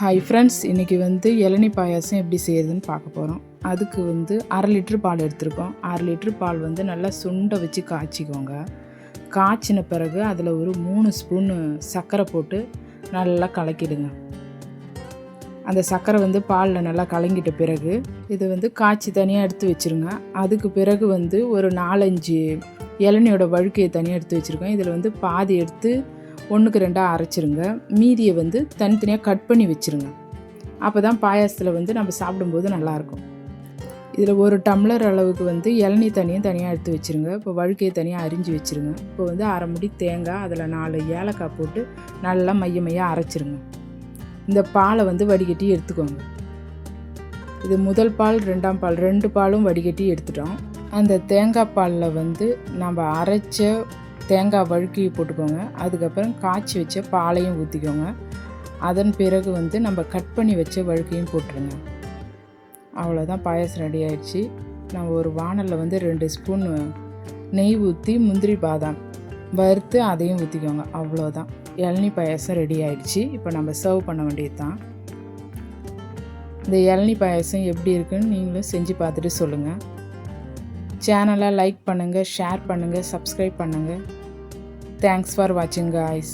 Hi friends, இன்றைக்கி இளநீ பாயாசம் எப்படி செய்கிறதுன்னு பார்க்க போகிறோம். அதுக்கு 1/2 லிட்ரு பால் எடுத்துருக்கோம். 1/2 லிட்ரு பால் நல்லா சுண்டை வச்சு காய்ச்சிக்கோங்க. காய்ச்சின பிறகு அதில் ஒரு 3 ஸ்பூனு சர்க்கரை போட்டு நல்லா கலக்கிடுங்க. அந்த சர்க்கரை பாலில் நல்லா கலங்கிட்ட பிறகு இது காய்ச்சி தனியாக எடுத்து வச்சுருங்க. அதுக்கு பிறகு ஒரு 4-5 இளநியோட வழுக்கையை தனியாக எடுத்து வச்சுருக்கேன். இதில் பாதி எடுத்து 1க்கு 2 அரைச்சிருங்க. மீதியை தனித்தனியாக கட் பண்ணி வச்சுருங்க. அப்போ தான் பாயாசத்தில் நம்ம சாப்பிடும்போது நல்லாயிருக்கும். இதில் 1 டம்ளர் அளவுக்கு இளநீ தனியாக எடுத்து வச்சுருங்க. இப்போ வழுக்கையை தனியாக அரிஞ்சு வச்சுருங்க. இப்போ 1/2 முடி தேங்காய், அதில் 4 ஏலக்காய் போட்டு நல்லா மையாக அரைச்சிருங்க. இந்த பாலை வடிகட்டி எடுத்துக்கோங்க. இது முதல் பால், 2ஆம் பால் 2 பாலும் வடிகட்டி எடுத்துட்டோம். அந்த தேங்காய் பாலில் நம்ம அரைச்ச தேங்காய் வழுக்கையை போட்டுக்கோங்க. அதுக்கப்புறம் காய்ச்சி வச்ச பாலையும் ஊற்றிக்கோங்க. அதன் பிறகு நம்ம கட் பண்ணி வச்ச வழுக்கையும் போட்டுருங்க. அவ்வளோதான், பாயாசம் ரெடி ஆயிடுச்சு. நம்ம ஒரு வானலில் 2 ஸ்பூன் நெய் ஊற்றி முந்திரி பாதாம் வறுத்து அதையும் ஊற்றிக்கோங்க. அவ்வளோதான், இளநீ பாயாசம் ரெடி ஆயிடுச்சு. இப்போ நம்ம சர்வ் பண்ண வேண்டியது தான். இந்த இளநீ பாயாசம் எப்படி இருக்குன்னு நீங்களும் செஞ்சு பார்த்துட்டு சொல்லுங்கள். சேனலை லைக் பண்ணுங்கள், ஷேர் பண்ணுங்கள், சப்ஸ்கிரைப் பண்ணுங்கள். தேங்க்ஸ் ஃபார் வாட்சிங் guys.